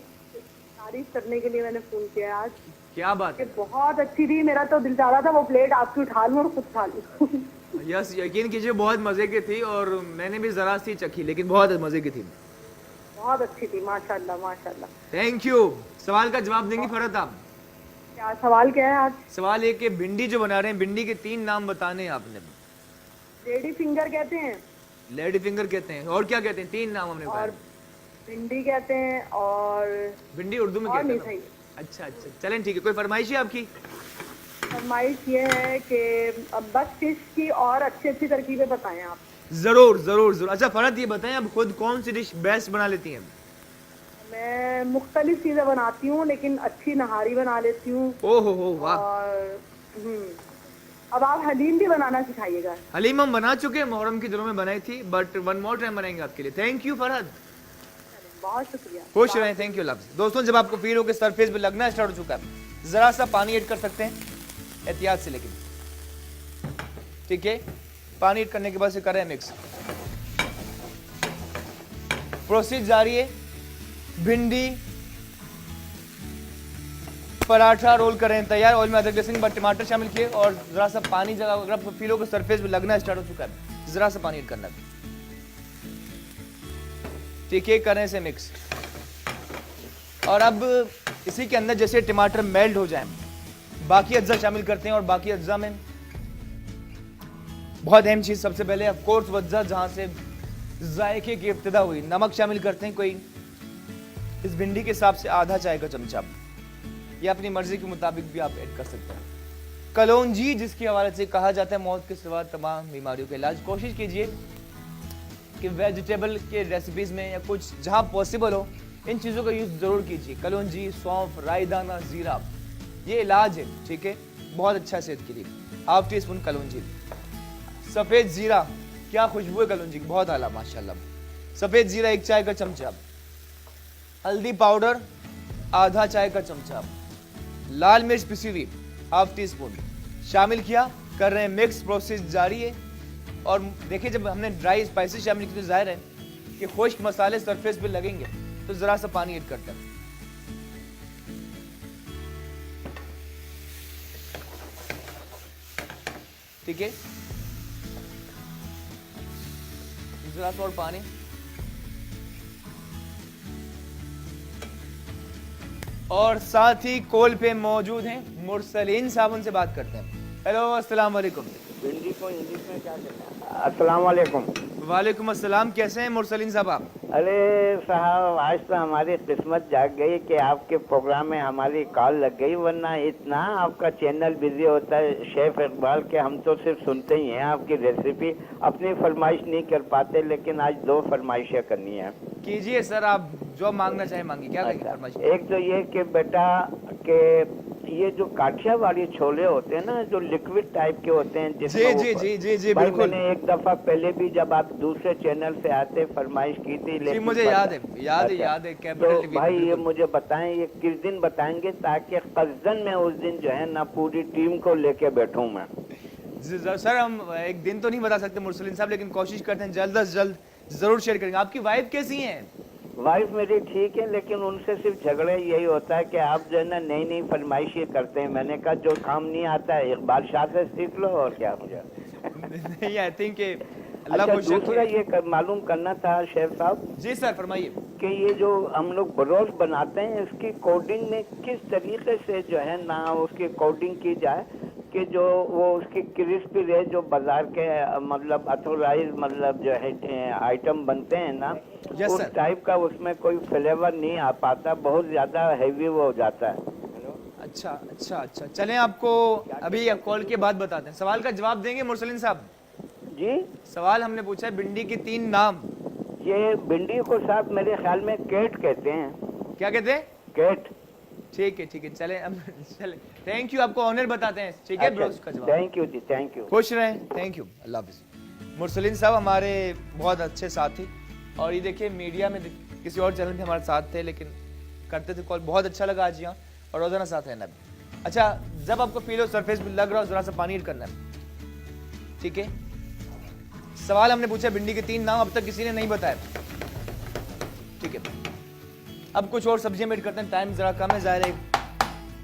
करने के लिए मैंने फोन किया आज। क्या बात कि है, बहुत अच्छी थी। मेरा तो दिल चाह रहा था वो प्लेट आपकी उठा लूं और खुद खा लूं। यस, यकीन कीजिए बहुत मजे की थी और मैंने भी जरा सी चखी लेकिन बहुत मजे की थी, बहुत अच्छी थी, माशाल्लाह माशाल्लाह। Thank you. सवाल का जवाब देंगी फरहद आप? क्या सवाल क्या है आज? सवाल ये कि भिंडी जो बना रहे हैं, भिंडी के 3 नाम बताने हैं आपने। लेडी फिंगर कहते हैं, लेडी फिंगर कहते हैं, और क्या कहते हैं? 3 नाम हमने और बताए। भिंडी कहते हैं, और भिंडी उर्दू में और कहते नहीं हैं सही। ना? अच्छा अच्छा, चलें ठीक है। कोई फरमाइश है आपकी? फरमाइश ये है कि अब बस फिश की और अच्छी अच्छी तरकीबें बताएं आप। जरूर जरूर जरूर। अच्छा फरहद, ये बताएं आप खुद कौन सी डिश बेस्ट बना लेती हैं? मैं मुख्तलिफ चीजें बनाती हूँ, लेकिन अच्छी नहारी बना लेती हूँ। ओहो हो वाह। और अब आप हलीम भी बनाना सिखाइएगा। हलीम हम बना चुके हैं, मुहर्रम के दिनों में बनाई थी, बट वन मोर टाइम बनाएंगे आपके लिए। Thank you Farhad. बहुत शुक्रिया। खुश रहें, थैंक यू लफ्ज। दोस्तों जब आपको फील हो कि सरफेस पे लगना स्टार्ट हो चुका है, जरा सा पानी ऐड कर सकते हैं एहतियात से, लेकिन ठीक है। पानी ऐड करने के बाद से करें मिक्स। प्रोसेस जारी है। भिंडी पराठा रोल करें तैयार। ऑयल में अदरक लहसुन बाद टमाटर शामिल किए और जरा सा पानी जगह, अगर आपको फील हो कि सरफेस पे लगना स्टार्ट हो चुका है, जरा सा पानी ऐड करना है, ठीक है। करें से मिक्स। और अब इसी के अंदर जैसे टमाटर मेल्ट हो जाए, बाकी अज्जा शामिल करते हैं। और बाकी अज्जा में बहुत अहम चीज, सबसे पहले ऑफ कोर्स वज्जा जहां से जायके की इब्तिदा हुई, नमक शामिल करते हैं। कोई इस भिंडी के हिसाब से आधा चाय का चमचा, या अपनी मर्जी के मुताबिक भी आप ऐड कर सकते हैं। कलौंजी जिसके हवाले से कहा जाता है मौत के सिवा तमाम बीमारियों का इलाज। कोशिश कीजिए कि वेजिटेबल के रेसिपीज में या कुछ जहां पॉसिबल हो इन चीज़ों का यूज़ ज़रूर कीजिए। कलौंजी, सौंफ, राई दाना, जीरा, ये इलाज है, ठीक है, बहुत अच्छा सेहत के लिए। हाफ टी स्पून कलौंजी। सफ़ेद जीरा, क्या खुशबू है कलौंजी की, बहुत आला माशाल्लाह। सफ़ेद जीरा 1 चाय का चमचा। हल्दी पाउडर आधा चाय का चमचा। लाल मिर्च पिसी हुई हाफ टी स्पून शामिल किया। कर रहे हैं मिक्स। प्रोसेस जारी है। और देखिए जब हमने ड्राई स्पाइसेस शामिल किए तो जाहिर है कि खुश्क मसाले सरफेस पे लगेंगे, तो जरा सा पानी ऐड करते हैं। ठीक है, जरा सा और पानी। और साथ ही कॉल पे मौजूद हैं मुरसलीन साहब, उनसे बात करते हैं। हेलो, अस्सलाम वालेकुम। भिंडी को इंग्लिश में क्या कहते हैं? अस्सलाम वालेकुम। वालेकुम अस्सलाम। कैसे हैं मुरसलीन साहब आप? अरे साहब, आज तो हमारी किस्मत जाग गई कि आपके प्रोग्राम में हमारी कॉल लग गई, वरना इतना आपका चैनल बिजी होता है शेफ इकबाल के, हम तो सिर्फ सुनते ही हैं आपकी रेसिपी, अपनी फरमाइश नहीं कर पाते, लेकिन आज 2 फरमाइशें करनी है। कीजिए सर, आप जो मांगना चाहे मांगिए। क्या कहेंगे फरमाइश? एक तो ये कि बेटा कि ये जो काठियावाड़ी छोले होते हैं ना, जो लिक्विड टाइप के होते हैं, जिसमें जी जी जी जी भाई बिल्कुल। मैंने एक दफा पहले भी जब आप दूसरे चैनल से आते फरमाइश की थी, जी लेकिन मुझे याद है, अच्छा। कैपिटल तो टीवी भाई ये बिल्कुल। मुझे बताएं, ये किस दिन बताएंगे, ताकि कसदन में उस दिन जो है ना पूरी टीम को लेके बैठूं मैं। सर हम एक दिन तो नहीं बता सकते मुरसलीन साहब, लेकिन कोशिश करते हैं जल्द से जल्द जरूर शेयर करेंगे। आपकी वाइफ कैसी हैं? वाइफ मेरी ठीक है, लेकिन उनसे सिर्फ झगड़े यही होता है कि आप जो है ना नई नई फरमाइशें करते हैं। मैंने कहा जो काम नहीं आता है इकबाल शाह से सीख लो, और क्या मुझे नहीं, आई थिंक अल्लाह अच्छा, को दूसरा ये मालूम करना था शेफ साहब। जी सर फरमाइए। कि ये जो हम लोग बरोज बनाते हैं, इसकी कोडिंग में किस तरीके से जो है ना उसकी कोडिंग की जाए कि जो वो उसकी क्रिस्पी रहे, जो बाजार के मतलब अथोराइज मतलब जो है आइटम बनते हैं ना, उस टाइप का उसमें कोई फ्लेवर नहीं आ पाता, बहुत ज्यादा हैवी वो हो जाता है। अच्छा अच्छा अच्छा, चलें आपको अभी कॉल के बाद बताते हैं। सवाल का जवाब देंगे मुरसलीन साहब? जी, सवाल हमने पूछा है भिंडी के 3 नाम। ये भिंडी को साहब मेरे ख्याल में कैट कहते हैं। क्या कहते हैं? कैट। ठीक है चले अब चले। थैंक यू, आपको ऑनर बताते हैं, ठीक है ब्रोस का जवाब। Thank you ji, thank you. खुश रहें, थैंक यू, अल्लाह हाफिज़। मुरसलीन साहब हमारे बहुत अच्छे साथी, और ये देखिए मीडिया में किसी और चैनल पे हमारे साथ थे, लेकिन करते थे कॉल, बहुत अच्छा लगा आज यहाँ, और रोजाना साथ है ना। अच्छा, जब आपको फील हो सरफेस पे लग रहा हो, जरा सा पानी ऐड करना है, ठीक है। सवाल हमने पूछा भिंडी के 3 नाम, अब तक किसी ने नहीं बताया, ठीक है। अब कुछ और सब्जियां ऐड करते हैं, टाइम जरा कम है, ज़ाहिर है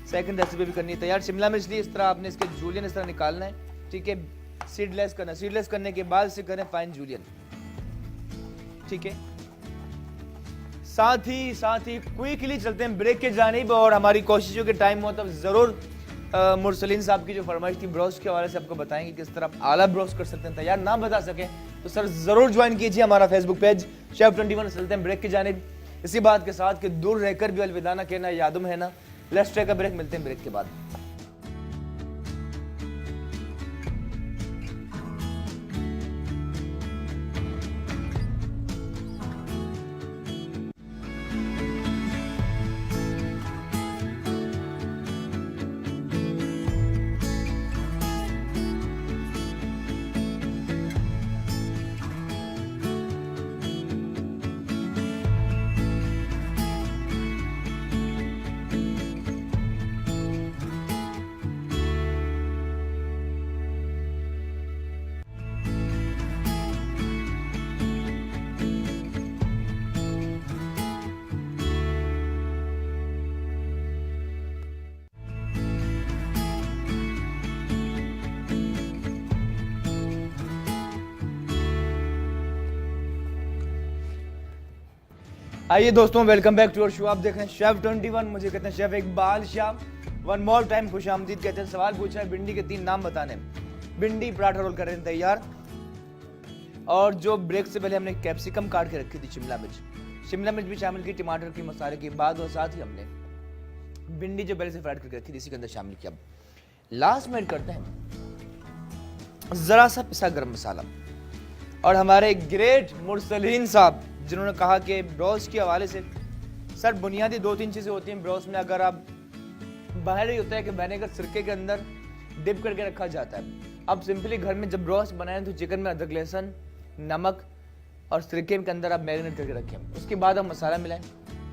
सेकंड रेसिपी भी करनी है तैयार। शिमला मिर्च ली, इस तरह आपने इसके जूलियन इस तरह निकालना है, ठीक है। सीडलेस करना, सीडलेस करने के बाद से करें फाइन जूलियन, ठीक है। साथ ही क्विकली चलते हैं ब्रेक के जानिब, और हमारी कोशिशों के टाइम हो तब जरूर मुरसलीन साहब की जो फरमाइश थी ब्रोस्ट के हवाले से आपको बताएंगे किस तरह आप आला ब्रोस्ट कर सकते हैं। तैयार ना बता सके तो सर जरूर ज्वाइन कीजिए हमारा फेसबुक पेज शेफ 21। चलते हैं ब्रेक की जानिब, इसी बात के साथ कि दूर रहकर भी अलविदा ना कहना यादों में है ना। लेट्स टेक अ ब्रेक, मिलते हैं ब्रेक के बाद। आइए दोस्तों, welcome back to our show. आप देख रहे हैं शेफ 21, मुझे कहते हैं chef Iqbal Shah. One more time खुशामदीद कहते हैं। सवाल पूछा है भिंडी के 3 नाम बताने। भिंडी पराठा रोल कर रहे हैं तैयार। और जो ब्रेक से पहले हमने कैप्सिकम काट के रखी थी, शिमला मिर्च भी शामिल की, टमाटर की मसाले के बाद, और साथ ही हमने भिंडी जो पहले से फ्राइड करके रखी थी इसी के अंदर शामिल किया। लास्ट में ऐड करते हैं जरा सा पिसा गरम मसाला। और हमारे ग्रेट मुरसलीन साहब जिन्होंने कहा कि ब्रोस के हवाले से सर बुनियादी 2-3 चीजें होती हैं ब्रोस में। अगर आप बाहर ही होता है कि विनेगर सिरके के अंदर डिप करके रखा जाता है। अब सिंपली घर में जब ब्रोस बनाएं तो चिकन में अदरक, लहसुन, नमक और सिरके के अंदर आप मैरिनेट करके रखें। उसके बाद हम मसाला मिलाएं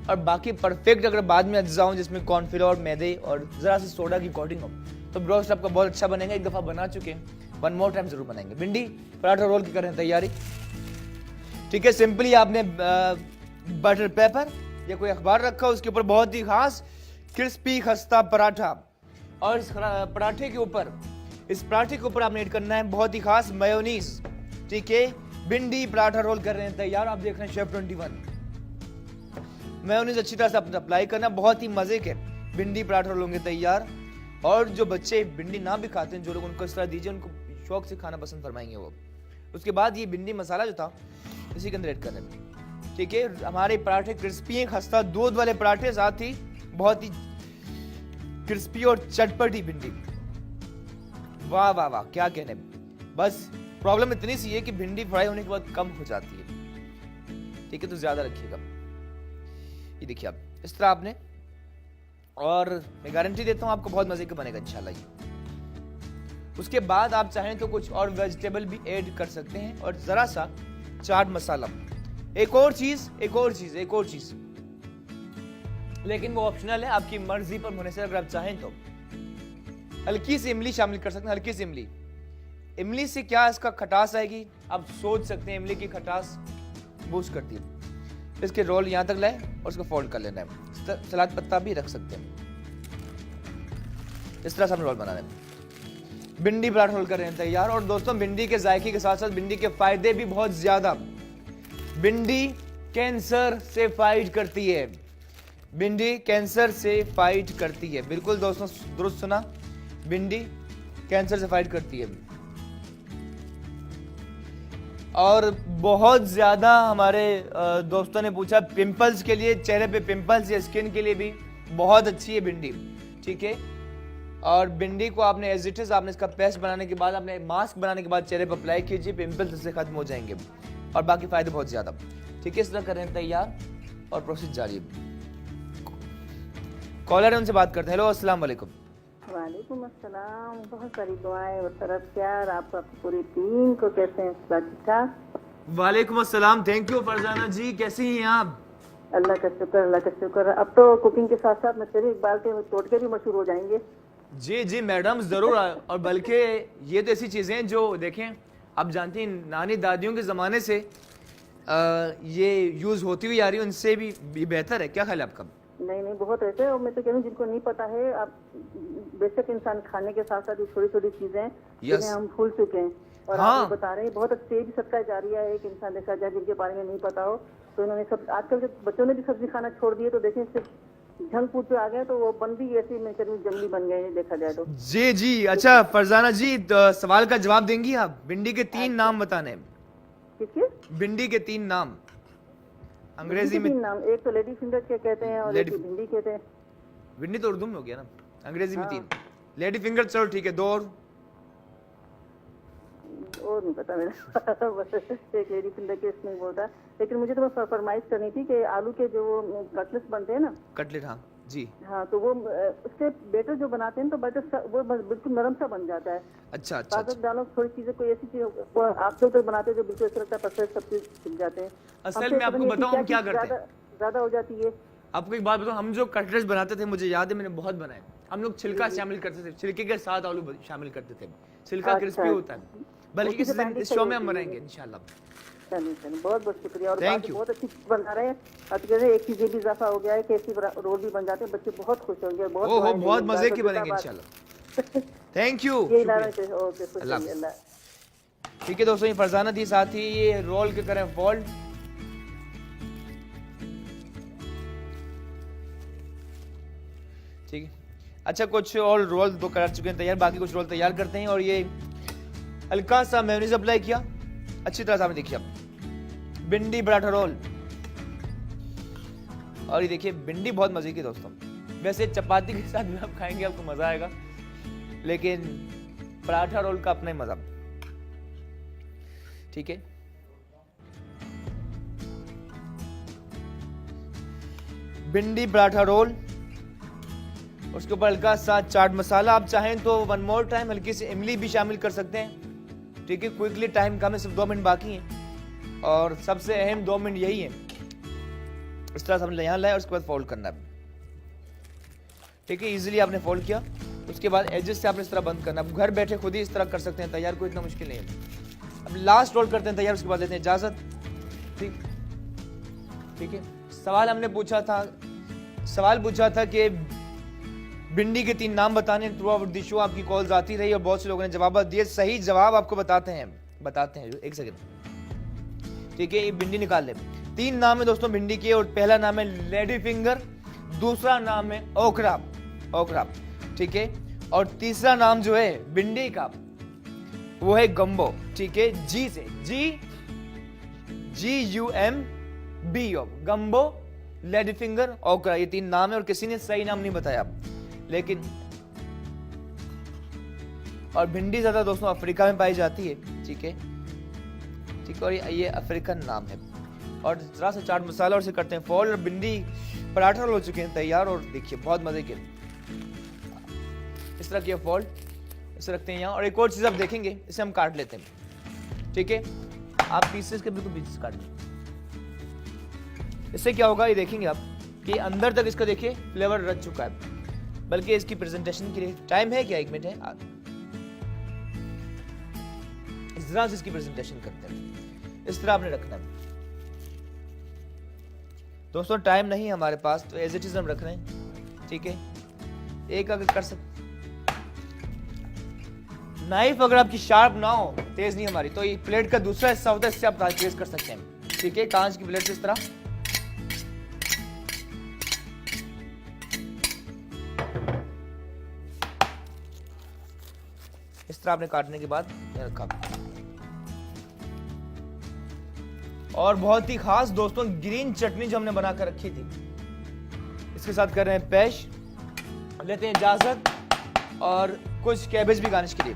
और बाकी परफेक्ट अगर बाद में अज्जा हो जिसमें कॉर्नफ्लोर, मैदे और जरा सी सोडा की कोटिंग हो तो ब्रोस्ट आपका बहुत अच्छा बनेगा। एक दफा बना चुके हैं, वन मोर टाइम जरूर बनाएंगे। भिंडी पराठा रोल की करें तैयारी। ठीक है, सिंपली आपने बटर पेपर या कोई अखबार रखा, उसके ऊपर बहुत ही खास क्रिस्पी खस्ता पराठा, और इस पराठे के ऊपर आपने ऐड करना है बहुत ही खास मेयोनीज। ठीक है, भिंडी पराठा रोल कर रहे हैं तैयार। आप देख रहे हैं शेफ 21। मेयोनीज अच्छी तरह से आपने अप्लाई करना। बहुत ही मजे के भिंडी पराठा रोल होंगे तैयार। और जो बच्चे भिंडी ना भी खाते हैं, जो लोग उनको इस तरह दीजिए, उनको शौक से खाना पसंद फरमाएंगे वो। उसके बाद ये भिंडी मसाला जो था इसी के अंदर ऐड कर रहे हैं। ठीक है, हमारे पराठे क्रिस्पी हैं, खस्ता दूध वाले पराठे, साथ ही बहुत ही क्रिस्पी और चटपटी भिंडी। वाह वाह वाह, क्या कहने। बस प्रॉब्लम इतनी सी है कि भिंडी फ्राई होने के बाद कम हो जाती है। ठीक है, तो ज्यादा रखिएगा। ये देखिए आप इस तरह आपने, और मैं गारंटी देता हूं आपको बहुत मजे का बनेगा इंशाल्लाह ये। उसके बाद आप चाहें तो कुछ और वेजिटेबल भी ऐड कर सकते हैं, और जरा सा चाट मसाला। एक और चीज लेकिन वो ऑप्शनल है, आपकी मर्जी पर होने से। अगर आप चाहें तो हल्की सी इमली शामिल कर सकते हैं। हल्की सी इमली से क्या इसका खटास आएगी आप सोच सकते हैं। इमली की खटास बूस्ट करती है। इसके रोल यहां तक लाए और उसको फोल्ड कर लेना है। सलाद पत्ता भी रख सकते हैं। इस तरह से हम रोल बना रहे हैं। भिंडी पराठा रोल कर रहे हैं तैयार। और दोस्तों, भिंडी के जायके के साथ साथ भिंडी के फायदे भी बहुत ज्यादा। भिंडी कैंसर से फाइट करती है। भिंडी कैंसर से फाइट करती है। बिल्कुल दोस्तों, दुरुस्त सुना, भिंडी कैंसर से फाइट करती है। और बहुत ज्यादा हमारे दोस्तों ने पूछा पिंपल्स के लिए, चेहरे पे पिंपल्स या स्किन के लिए भी बहुत अच्छी है भिंडी। ठीक है, और भिंडी को आपने एज इट इज, आपने इसका पेस्ट बनाने के बाद, आपने मास्क बनाने के बाद चेहरे पर अप्लाई कीजिए, पिंपल्स इससे खत्म हो जाएंगे और बाकी फायदे बहुत ज्यादा। ठीक है, इस तरह करें तैयार और प्रोसेस जारी। कॉलर है, उनसे बात करते हैं। हेलो, अस्सलाम वालेकुम। वालेकुम अस्सलाम। बहुत सारी दुआएं और तरफ प्यार आपको, आपकी पूरी टीम को। कैसे हैं? ठीक ठाक। वालेकुम अस्सलाम। थैंक यू फरजाना जी, कैसी हैं आप? अल्लाह का शुक्र, अल्लाह का शुक्र। अब तो कुकिंग के साथ साथ मछली इकबाल के टोटके भी मशहूर हो जाएंगे। जी जी मैडम, जरूर। और बल्कि ये तो ऐसी चीजें हैं जो देखें, आप जानती हैं नानी दादियों के जमाने से ये यूज होती हुई आ रही है, उनसे भी बेहतर है। क्या ख्याल है आपका? नहीं, बहुत ऐसे। और मैं तो कह रही हूँ जिनको नहीं पता है, आप बेशक इंसान खाने के साथ साथ छोटी छोटी चीजें जिन्हें हम भूल चुके हैं और आप बता रहे हैं, बहुत अच्छी भी सबका जारिया है। एक इंसान देखा जाए जिनके बारे में नहीं पता हो, तो इन्होंने सब, आजकल के बच्चों ने भी सब्जी खाना छोड़ दिए, तो देखें सिर्फ जंक फूड पे आ गए, तो वो बन भी ऐसी मैं कह जंगली बन गए देखा जाए तो। जी जी, अच्छा फरजाना जी, तो सवाल का जवाब देंगी आप? भिंडी के 3 नाम बताने। किसके? भिंडी के 3 नाम अंग्रेजी में। 3 नाम, एक तो लेडी फिंगर के कहते हैं और एक भिंडी कहते हैं। भिंडी तो उर्दू में हो गया ना, अंग्रेजी में 3। लेडी फिंगर चलो ठीक है, 2 और नहीं पता मेरा। बस एक लेडी फिंगर के इसमें बोलता। लेकिन मुझे तो बस फरमाइश करनी थी कि आलू के जो कटलेट्स बनते हैं ना, कटलेट, हाँ जी, हाँ, तो वो उसके बेटर जो बनाते हैं तो बेटर वो बिल्कुल नरम सा बन जाता है। अच्छा अच्छा, ताकत डालो थोड़ी चीजें, कोई ऐसी चीज आप लोग तो बनाते हैं जो बिल्कुल ऐसा लगता है पसंद सब चीज छिल जाते हैं। असल में आपको बताऊं हम क्या करते हैं, ज्यादा हो जाती है। आपको एक बात बताऊं, हम जो कटलेट्स बनाते थे, मुझे याद है मैंने बहुत बनाए। हम लोग छिलका शामिल करते थे, छिलके के साथ आलू शामिल करते थे। छिलका क्रिस्पी होता है। बल्कि इस शो में हम बनाएंगे इंशाल्लाह। चलिए, बहुत बहुत शुक्रिया। और बहुत अच्छी चीज बना रहे हैं। अब जैसे एक चीज भी इजाफा हो गया है कि ऐसी रोल भी बन जाते हैं, बच्चे बहुत खुश होंगे। बहुत मजे की बनेंगे इंशाल्लाह। Thank you. ठीक है दोस्तों, ये फरजाना थी, साथ ही ये रोल के करें फोल्ड। ठीक है। अच्छा, कुछ और रोल तो कर चुके हैं तैयार, बाकी कुछ रोल तैयार करते हैं। और ये हल्का सा मेयोनीज अप्लाई किया, अच्छी तरह से आपने देखिए भिंडी पराठा रोल। और ये देखिए भिंडी बहुत मजे की दोस्तों, वैसे चपाती के साथ भी आप खाएंगे आपको मजा आएगा, लेकिन पराठा रोल का अपना ही मजा। ठीक है, भिंडी पराठा रोल, उसके ऊपर हल्का सा चाट मसाला। आप चाहें तो वन मोर टाइम हल्की सी इमली भी शामिल कर सकते हैं। ठीक है, क्विकली, टाइम कम है, सिर्फ 2 मिनट बाकी हैं और सबसे अहम 2 मिनट यही है। इस तरह से हमने यहाँ लाया और उसके बाद फोल्ड करना है। ठीक है, इजीली आपने फोल्ड किया, उसके बाद एजेस से आपने इस तरह बंद करना है। घर बैठे खुद ही इस तरह कर सकते हैं तैयार, कोई इतना मुश्किल नहीं है। अब लास्ट रोल करते हैं तैयार, उसके बाद लेते हैं इजाजत। ठीक है, सवाल पूछा था कि भिंडी के 3 नाम बताने। थ्रू आउट द शो आपकी कॉल्स आती रही और बहुत से लोगों ने जवाब दिए। सही जवाब आपको बताते हैं, एक सेकंड। ठीक है, ये भिंडी निकाल ले। 3 नाम है दोस्तों भिंडी के, और पहला नाम है लेडी फिंगर, दूसरा नाम है ओकरा। ठीक है, और तीसरा नाम जो है भिंडी का वो है गम्बो। ठीक है, जी से GUMBO, गम्बो, लेडी फिंगर, ओकरा, ये 3 नाम है और किसी ने सही नाम नहीं बताया। लेकिन और भिंडी ज्यादा दोस्तों अफ्रीका में पाई जाती है। ठीक है, और ये अफ्रीकन नाम है। और जरा सा चाट मसाला और से करते हैं फोल्ड, और भिंडी पराठा हो चुके हैं तैयार। और देखिए बहुत मजे के, इस तरह किया फोल्ड, इसे रखते हैं यहाँ। और एक और चीज आप देखेंगे, इसे हम काट लेते हैं। ठीक है, आप पीसेस के बिल्कुल पीसेस काट लें। इससे क्या होगा ये देखेंगे आप कि अंदर तक इसका देखिए फ्लेवर रच चुका है। बल्कि इसकी प्रेजेंटेशन के लिए टाइम है क्या, 1 मिनट है, इस तरह से इसकी प्रेजेंटेशन करते हैं। इस तरह आपने रखना है दोस्तों, टाइम नहीं है हमारे पास तो एज इट इज हम रख रहे हैं। ठीक है, एक अगर कर सकते, नाइफ अगर आपकी शार्प ना हो, तेज नहीं हमारी, तो ये प्लेट का दूसरा हिस्सा होता है, इससे आप तेज कर सकते हैं। ठीक है, कांच की प्लेट से इस तरह आपने काटने के बाद रखा। और बहुत ही खास दोस्तों ग्रीन चटनी जो हमने बनाकर रखी थी, इसके साथ कर रहे हैं पेश। लेते हैं इजाजत, और कुछ कैबेज भी गार्निश के लिए।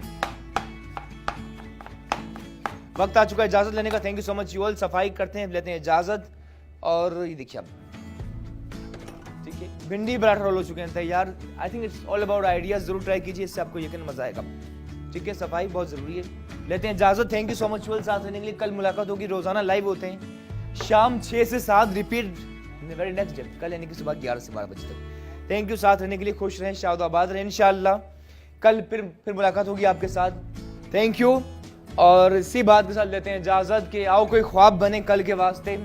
वक्त आ चुका है इजाजत लेने का। Thank you so much you all. सफाई करते हैं, लेते हैं इजाजत। और ये देखिए आप, ठीक है, भिंडी पराठा रोल हो चुके हैं तैयार। I think it's all about ideas, जरूर ट्राई कीजिए, इससे आपको यकीन मजा आएगा। ठीक है, सफाई बहुत जरूरी है। लेते हैं इजाजत। थैंक यू सो मच साथ रहने के लिए। कल मुलाकात होगी, रोजाना लाइव होते हैं शाम 6 से 7, रिपीट वेरी नेक्स्ट डे, कल यानी कि सुबह 11 से 12 बजे तक। थैंक यू, साथ रहने के लिए। खुश रहें, शाद आबाद रहें। इंशाअल्लाह कल फिर मुलाकात होगी आपके साथ। Thank you. और इसी बात के साथ लेते हैं इजाजत कि आओ कोई ख्वाब बने कल के वास्ते,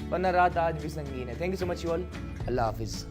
वरना रात आज भी संगीन है। Thank you so much you all. Allah Hafiz.